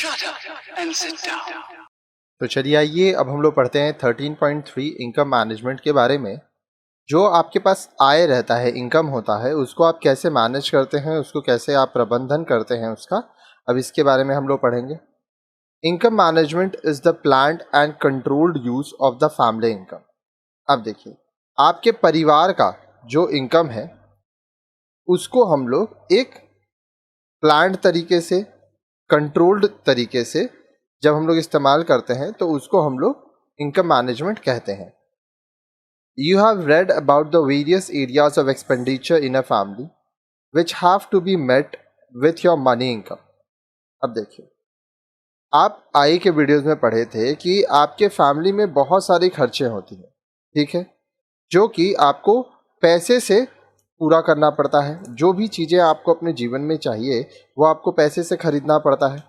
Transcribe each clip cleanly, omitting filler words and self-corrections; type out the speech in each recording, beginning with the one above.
Shut up and sit down. तो चलिए आइए अब हम लोग पढ़ते हैं 13.3 इनकम मैनेजमेंट के बारे में। जो आपके पास आय रहता है, इनकम होता है, उसको आप कैसे मैनेज करते हैं, उसको कैसे आप प्रबंधन करते हैं उसका, अब इसके बारे में हम लोग पढ़ेंगे। Income management is the planned and controlled use of the family income. अब देखिए, आपके परिवार का जो इनकम है उसको हम लोग एक प्लान्ड तरीके से, कंट्रोल्ड तरीके से जब हम लोग इस्तेमाल करते हैं तो उसको हम लोग इनकम मैनेजमेंट कहते हैं। You have read about the various areas of expenditure in a family which have to be met with your money income. अब देखिए, आप आय के वीडियोस में पढ़े थे कि आपके फैमिली में बहुत सारी खर्चे होती हैं, ठीक है, जो कि आपको पैसे से पूरा करना पड़ता है। जो भी चीज़ें आपको अपने जीवन में चाहिए वो आपको पैसे से खरीदना पड़ता है।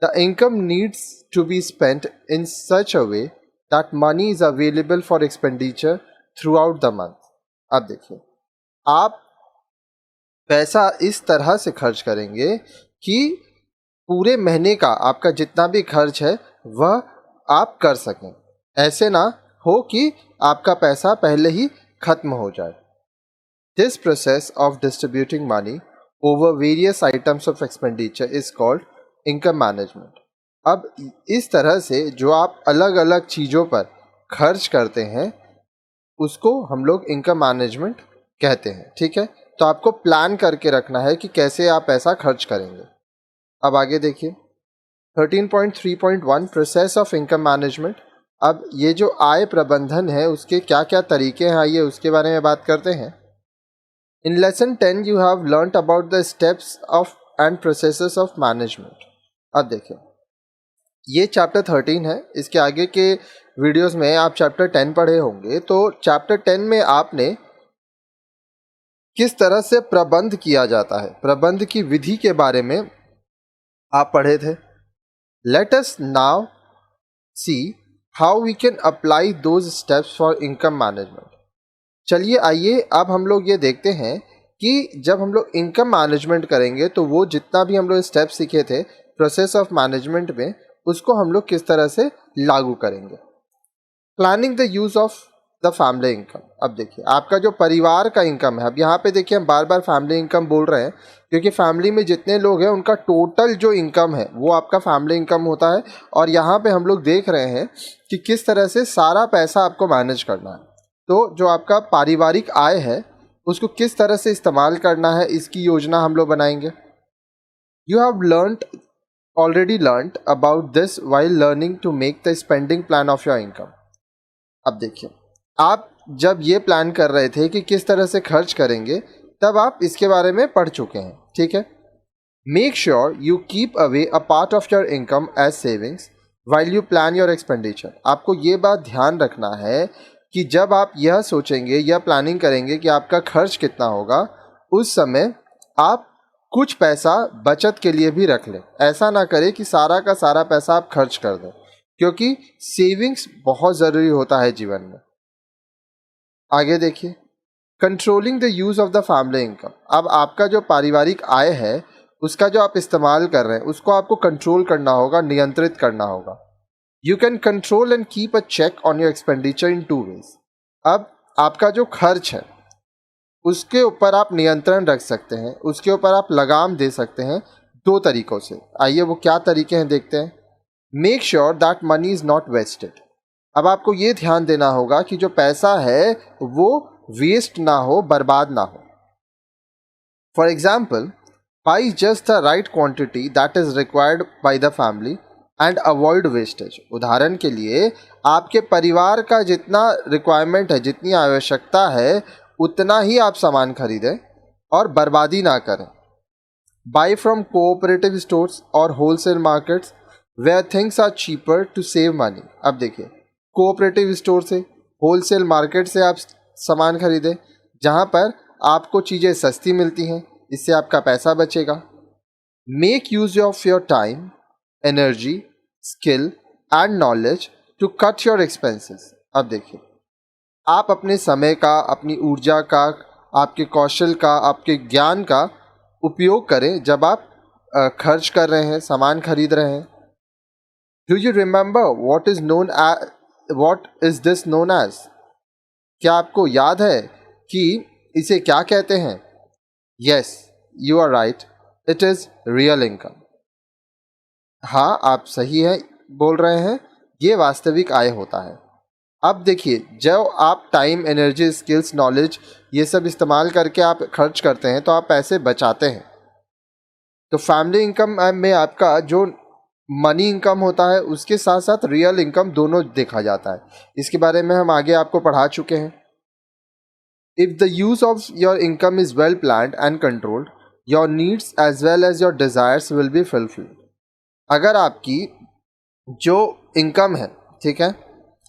The income needs to be spent in such a way that money is available for expenditure throughout the month. अब देखिए, आप पैसा इस तरह से खर्च करेंगे कि पूरे महीने का आपका जितना भी खर्च है वह आप कर सकें। ऐसे ना हो कि आपका पैसा पहले ही खत्म हो जाए। This process of distributing money over various items of expenditure is called income management. अब इस तरह से जो आप अलग अलग चीज़ों पर खर्च करते हैं उसको हम लोग इनकम मैनेजमेंट कहते हैं, ठीक है। तो आपको प्लान करके रखना है कि कैसे आप पैसा खर्च करेंगे। अब आगे देखिए 13.3.1 प्रोसेस ऑफ इनकम मैनेजमेंट। अब ये जो आय प्रबंधन है उसके क्या क्या तरीके हैं, आइए उसके बारे में बात करते हैं। In lesson 10 you have learned about the steps of and processes of management. अब देखिए, ये चैप्टर 13 है, इसके आगे के वीडियोस में आप चैप्टर 10 पढ़े होंगे। तो चैप्टर 10 में आपने किस तरह से प्रबंध किया जाता है, प्रबंध की विधि के बारे में आप पढ़े थे। Let us now see how we can apply those steps for income management. चलिए आइए अब हम लोग ये देखते हैं कि जब हम लोग इनकम मैनेजमेंट करेंगे तो वो जितना भी हम लोग स्टेप सीखे थे प्रोसेस ऑफ मैनेजमेंट में, उसको हम लोग किस तरह से लागू करेंगे। Planning the use of the family income. अब देखिए, आपका जो परिवार का इनकम है, अब यहाँ पे देखिए हम बार बार फैमिली इनकम बोल रहे हैं क्योंकि फैमिली में जितने लोग हैं उनका टोटल जो इनकम है वो आपका फैमिली इनकम होता है। और यहाँ पे हम लोग देख रहे हैं कि किस तरह से सारा पैसा आपको मैनेज करना है। तो जो आपका पारिवारिक आय है उसको किस तरह से इस्तेमाल करना है, इसकी योजना हम लोग बनाएंगे। You have already learned about this while learning to make the spending plan of your income. अब देखिए, आप जब ये प्लान कर रहे थे कि किस तरह से खर्च करेंगे तब आप इसके बारे में पढ़ चुके हैं, ठीक है। Make sure you keep away a part of your income as savings while you plan your expenditure. आपको ये बात ध्यान रखना है कि जब आप यह सोचेंगे या प्लानिंग करेंगे कि आपका खर्च कितना होगा, उस समय आप कुछ पैसा बचत के लिए भी रख लें। ऐसा ना करें कि सारा का सारा पैसा आप खर्च कर दें, क्योंकि सेविंग्स बहुत ज़रूरी होता है जीवन में। आगे देखिए, controlling the use of the family income. अब आपका जो पारिवारिक आय है उसका जो आप इस्तेमाल कर रहे हैं उसको आपको कंट्रोल करना होगा, नियंत्रित करना होगा। You can control and keep a check on your expenditure in 2 ways। अब आपका जो खर्च है उसके ऊपर आप नियंत्रण रख सकते हैं, उसके ऊपर आप लगाम दे सकते हैं 2 तरीकों से। आइए वो क्या तरीके हैं देखते हैं। Make sure that money is not wasted. अब आपको ये ध्यान देना होगा कि जो पैसा है वो वेस्ट ना हो, बर्बाद ना हो। For example, by just the right quantity that is required by the family and avoid wastage. उदाहरण के लिए, आपके परिवार का जितना रिक्वायरमेंट है, जितनी आवश्यकता है उतना ही आप सामान खरीदें और बर्बादी ना करें। बाय फ्रॉम कोऑपरेटिव स्टोर्स और wholesale markets where things are cheaper to save money. अब देखिए, कोऑपरेटिव स्टोर से, होलसेल मार्केट से आप सामान खरीदें जहां पर आपको चीज़ें सस्ती मिलती हैं, इससे आपका पैसा बचेगा। Make use of your time, energy, skill and knowledge to cut your expenses. अब देखिए, आप अपने समय का, अपनी ऊर्जा का, आपके कौशल का, आपके ज्ञान का उपयोग करें जब आप खर्च कर रहे हैं, सामान खरीद रहे हैं. Do you remember what is this known as? क्या आपको याद है कि इसे क्या कहते हैं? Yes, you are right, it is real income. हाँ, आप सही है बोल रहे हैं, ये वास्तविक आय होता है. अब देखिए, जब आप टाइम, एनर्जी, स्किल्स, नॉलेज ये सब इस्तेमाल करके आप खर्च करते हैं तो आप पैसे बचाते हैं. तो फैमिली इनकम में आपका जो मनी इनकम होता है उसके साथ साथ रियल इनकम दोनों देखा जाता है. इसके बारे में हम आगे आपको पढ़ा चुके हैं. If the use of your income is well planned and controlled, your needs as well as your desires will be fulfilled. अगर आपकी जो इनकम है, ठीक है,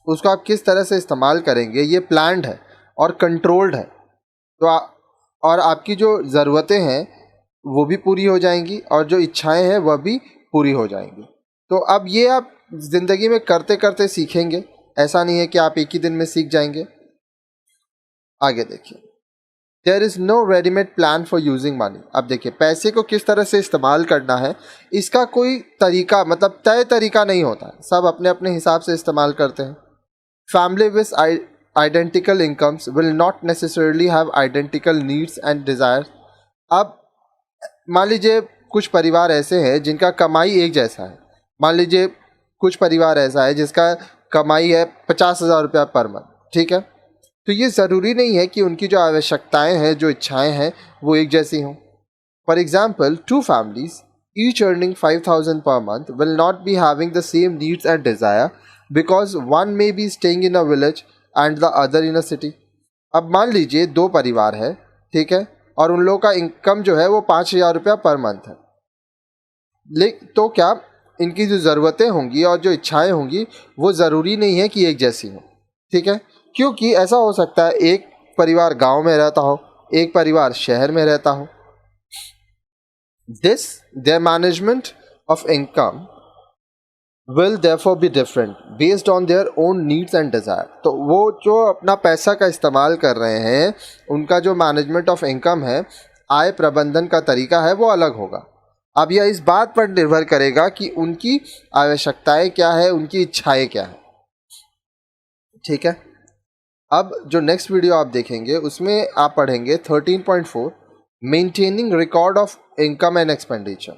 उसको आप किस तरह से इस्तेमाल करेंगे ये प्लान्ड है और कंट्रोल्ड है, तो और आपकी जो ज़रूरतें हैं वो भी पूरी हो जाएंगी और जो इच्छाएं हैं वह भी पूरी हो जाएंगी. तो अब ये आप ज़िंदगी में करते करते सीखेंगे, ऐसा नहीं है कि आप एक ही दिन में सीख जाएंगे. आगे देखिए, there is no readymade plan for using money. अब देखिए, पैसे को किस तरह से इस्तेमाल करना है इसका कोई तरीका, मतलब तय तरीका नहीं होता है, सब अपने अपने हिसाब से इस्तेमाल करते हैं. Family with identical incomes will not necessarily have identical needs and desires. अब मान लीजिए कुछ परिवार ऐसे हैं जिनका कमाई एक जैसा है. मान लीजिए कुछ परिवार ऐसा है जिसका कमाई है 50,000 रुपया पर मंथ, ठीक है. तो ये ज़रूरी नहीं है कि उनकी जो आवश्यकताएं हैं, जो इच्छाएं हैं वो एक जैसी हों. For example, two families each earning 5,000 per month will not be having the same needs and desire because one may be staying in a village and the other in a city. अब मान लीजिए दो परिवार है, ठीक है, और उन लोगों का इनकम जो है वो 5,000 रुपया पर मंथ है. तो क्या इनकी जो ज़रूरतें होंगी और जो इच्छाएं होंगी वो ज़रूरी नहीं है कि एक जैसी हों, ठीक है. क्योंकि ऐसा हो सकता है एक परिवार गांव में रहता हो, एक परिवार शहर में रहता हो. their management of income will therefore be different based on their own needs and desire. तो वो जो अपना पैसा का इस्तेमाल कर रहे हैं, उनका जो मैनेजमेंट ऑफ इनकम है, आय प्रबंधन का तरीका है, वो अलग होगा. अब यह इस बात पर निर्भर करेगा कि उनकी आवश्यकताएं क्या है, उनकी इच्छाएं क्या है, ठीक है. अब जो नेक्स्ट वीडियो आप देखेंगे उसमें आप पढ़ेंगे 13.4 maintaining record of income and expenditure.